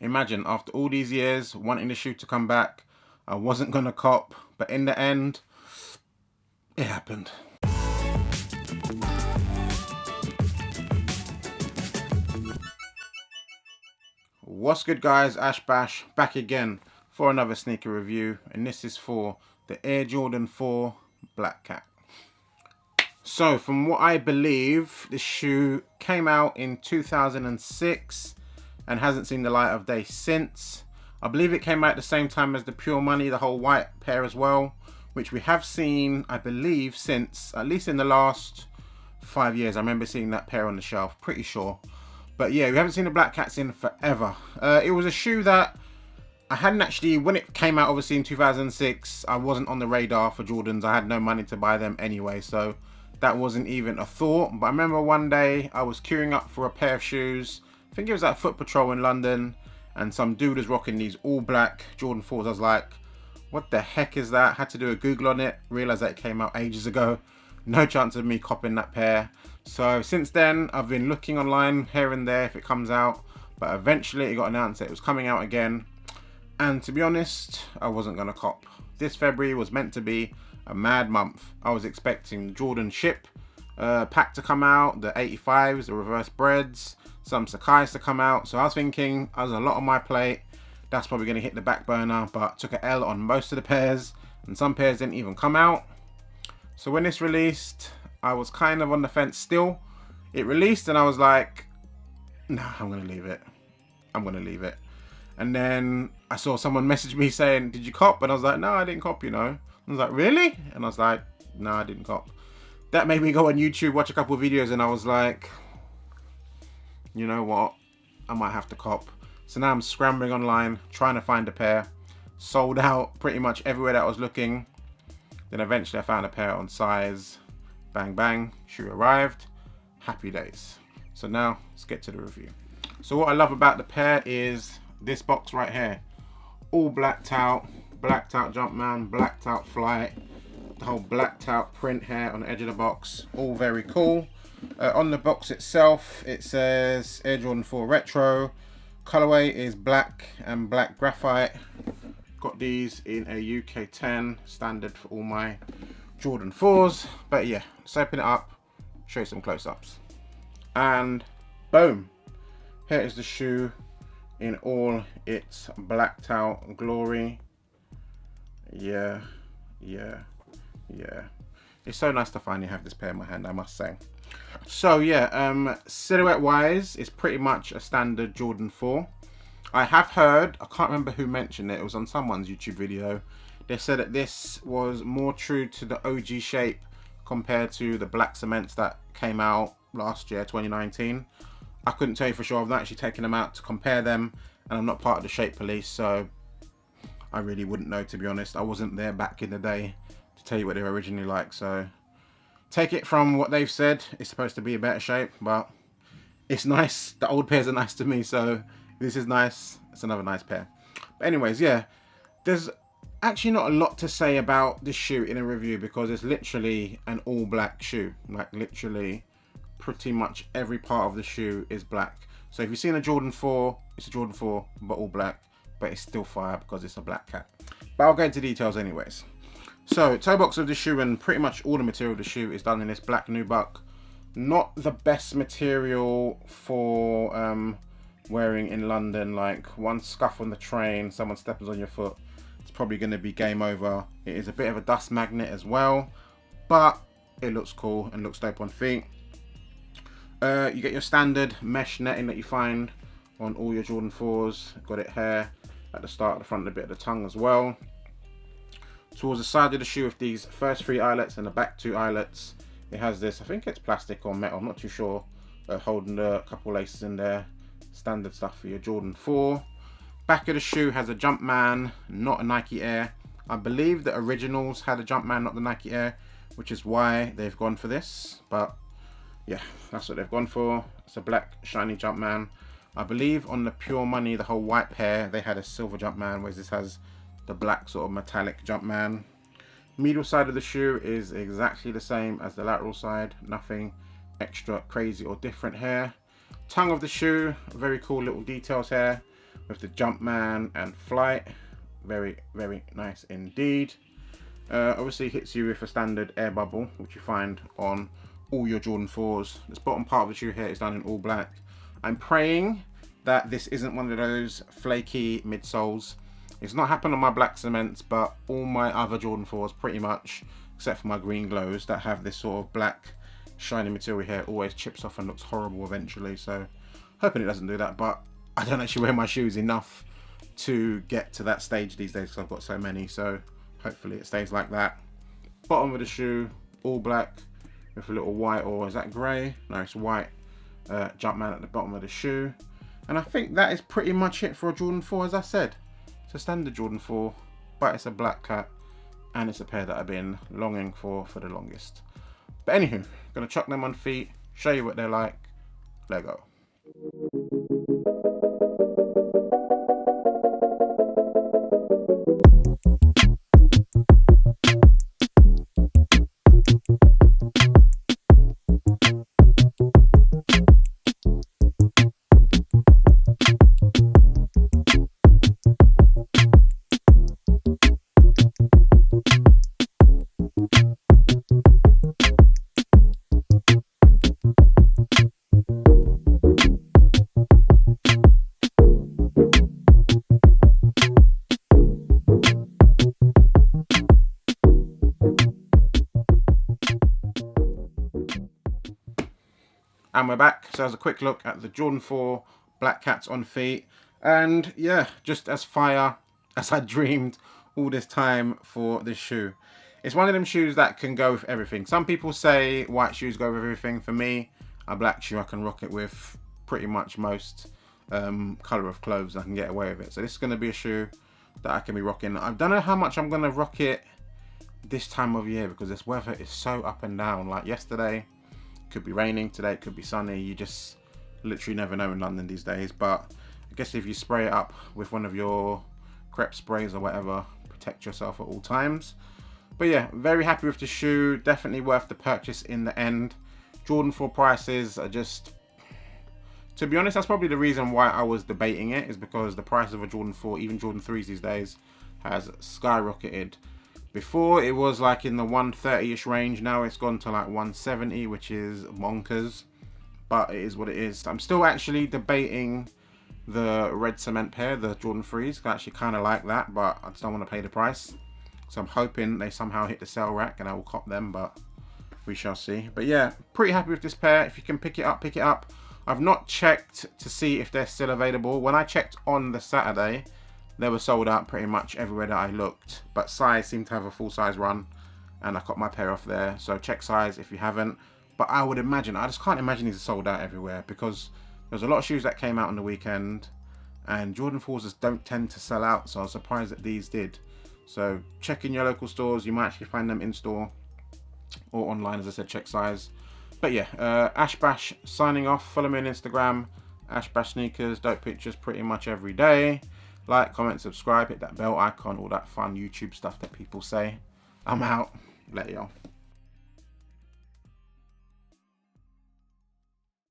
Imagine, after all these years, wanting the shoe to come back, I wasn't gonna cop, but in the end, it happened. What's good, guys? Ash Bash back again for another sneaker review, and this is for the Air Jordan 4 Black Cat. So from what I believe, this shoe came out in 2006 and hasn't seen the light of day since. I believe it came out at the same time as the Pure Money, the whole white pair as well, which we have seen, I believe, since at least in the last 5 years. I remember seeing that pair on the shelf, pretty sure. But yeah, we haven't seen the Black Cats in forever. It was a shoe that I hadn't actually, when it came out obviously in 2006, I wasn't on the radar for Jordans. I had no money to buy them anyway, so that wasn't even a thought. But I remember one day I was queuing up for a pair of shoes. I think it was at Foot Patrol in London, and some dude was rocking these all black Jordan 4s. I was like, what the heck is that? Had to do a Google on it, realized that it came out ages ago. No chance of me copping that pair. So since then, I've been looking online here and there if it comes out, but eventually it got announced that it was coming out again. And to be honest, I wasn't gonna cop. This February was meant to be a mad month. I was expecting Jordan Ship pack to come out, the 85s, the reverse breads, some Sakai's to come out. So I was thinking, I was a lot on my plate. That's probably gonna hit the back burner, but took an L on most of the pairs, and some pairs didn't even come out. So when this released, I was kind of on the fence still. It released and I was like, nah, I'm gonna leave it. I'm gonna leave it. And then I saw someone message me saying, did you cop? And I was like, no, I didn't cop, you know. I was like, really? And I was like, no, I didn't cop. That made me go on YouTube, watch a couple of videos, and I was like, you know what? I might have to cop. So now I'm scrambling online, trying to find a pair. Sold out pretty much everywhere that I was looking. Then eventually I found a pair on size. Bang, bang, shoe arrived. Happy days. So now let's get to the review. So what I love about the pair is this box right here. All blacked out Jumpman, blacked out Flight, the whole blacked out print here on the edge of the box. All very cool. On the box itself, it says Air Jordan 4 Retro. Colorway is black and black graphite. Got these in a UK 10, standard for all my Jordan 4s. But yeah, let's open it up, show you some close-ups. And boom, here is the shoe in all its blacked out glory. Yeah. It's so nice to finally have this pair in my hand, I must say. So yeah, silhouette wise, it's pretty much a standard Jordan 4. I have heard, I can't remember who mentioned it, it was on someone's YouTube video. They said that this was more true to the OG shape compared to the black cements that came out last year, 2019. I couldn't tell you for sure. I've not actually taken them out to compare them, and I'm not part of the shape police, so I really wouldn't know, to be honest. I wasn't there back in the day to tell you what they were originally like, so take it from what they've said. It's supposed to be a better shape, but it's nice. The old pairs are nice to me, so this is nice. It's another nice pair. But anyways, yeah, there's actually not a lot to say about this shoe in a review because it's literally an all black shoe. Like literally pretty much every part of the shoe is black. So if you've seen a Jordan 4, it's a Jordan 4 but all black, but it's still fire because it's a Black Cat. But I'll go into details anyways. So toe box of the shoe and pretty much all the material of the shoe is done in this black nubuck. Not the best material for wearing in London. Like one scuff on the train, someone steps on your foot, it's probably going to be game over. It is a bit of a dust magnet as well, but it looks cool and looks dope on feet. You get your standard mesh netting that you find on all your Jordan 4s. Got it here at the start, the front, and a bit of the tongue as well. Towards the side of the shoe with these first 3 eyelets and the back 2 eyelets, it has this, I think it's plastic or metal, I'm not too sure, holding a couple laces in there. Standard stuff for your Jordan 4. Back of the shoe has a Jumpman, not a Nike Air. I believe the originals had a Jumpman, not the Nike Air, which is why they've gone for this. But yeah, that's what they've gone for. It's a black shiny Jumpman. I believe on the Pure Money, the whole white pair, they had a silver Jumpman, whereas this has the black sort of metallic Jumpman. Middle side of the shoe is exactly the same as the lateral side. Nothing extra crazy or different here. Tongue of the shoe, very cool little details here with the Jumpman and Flight. Very, very nice indeed. Obviously hits you with a standard air bubble, which you find on all your Jordan 4s. This bottom part of the shoe here is done in all black. I'm praying that this isn't one of those flaky midsoles. It's not happened on my black cements, but all my other Jordan 4s pretty much, except for my green glows that have this sort of black shiny material here, always chips off and looks horrible eventually. So hoping it doesn't do that, but I don't actually wear my shoes enough to get to that stage these days because I've got so many. So hopefully it stays like that. Bottom of the shoe, all black with a little white, or is that grey? No, it's white Jumpman at the bottom of the shoe. And I think that is pretty much it for a Jordan 4, as I said. It's a standard Jordan 4, but it's a black cat, and it's a pair that I've been longing for the longest. But anywho, gonna chuck them on feet, show you what they're like. Let go. And we're back. So as a quick look at the Jordan 4 black cats on feet, and yeah, just as fire as I dreamed all this time for this shoe. It's one of them shoes that can go with everything. Some people say white shoes go with everything. For me, a black shoe I can rock it with pretty much most colour of clothes. I can get away with it. So this is going to be a shoe that I can be rocking. I don't know how much I'm going to rock it this time of year because this weather is so up and down. Like yesterday, could be raining, today it could be sunny. You just literally never know in London these days. But I guess if you spray it up with one of your crepe sprays or whatever, protect yourself at all times. But yeah, very happy with the shoe. Definitely worth the purchase in the end. Jordan 4 prices are just, to be honest, that's probably the reason why I was debating it, is because the price of a Jordan 4, even Jordan 3s these days, has skyrocketed. Before it was like in the 130-ish range, now it's gone to like 170, which is bonkers, but it is what it is. I'm still actually debating the red cement pair, the Jordan 3s. I actually kind of like that, but I just don't want to pay the price. So I'm hoping they somehow hit the sale rack and I will cop them, but we shall see. But yeah, pretty happy with this pair. If you can pick it up, pick it up. I've not checked to see if they're still available. When I checked on the Saturday, they were sold out pretty much everywhere that I looked, but size seemed to have a full size run and I got my pair off there. So check size if you haven't. But I would imagine, I just can't imagine these are sold out everywhere because there's a lot of shoes that came out on the weekend and Jordan 4s just don't tend to sell out. So I was surprised that these did. So check in your local stores. You might actually find them in store or online. As I said, check size. But yeah, Ash Bash signing off. Follow me on Instagram, Ash Bash Sneakers. Dope pictures pretty much every day. Like, comment, subscribe, hit that bell icon, all that fun YouTube stuff that people say. I'm out. Later, y'all.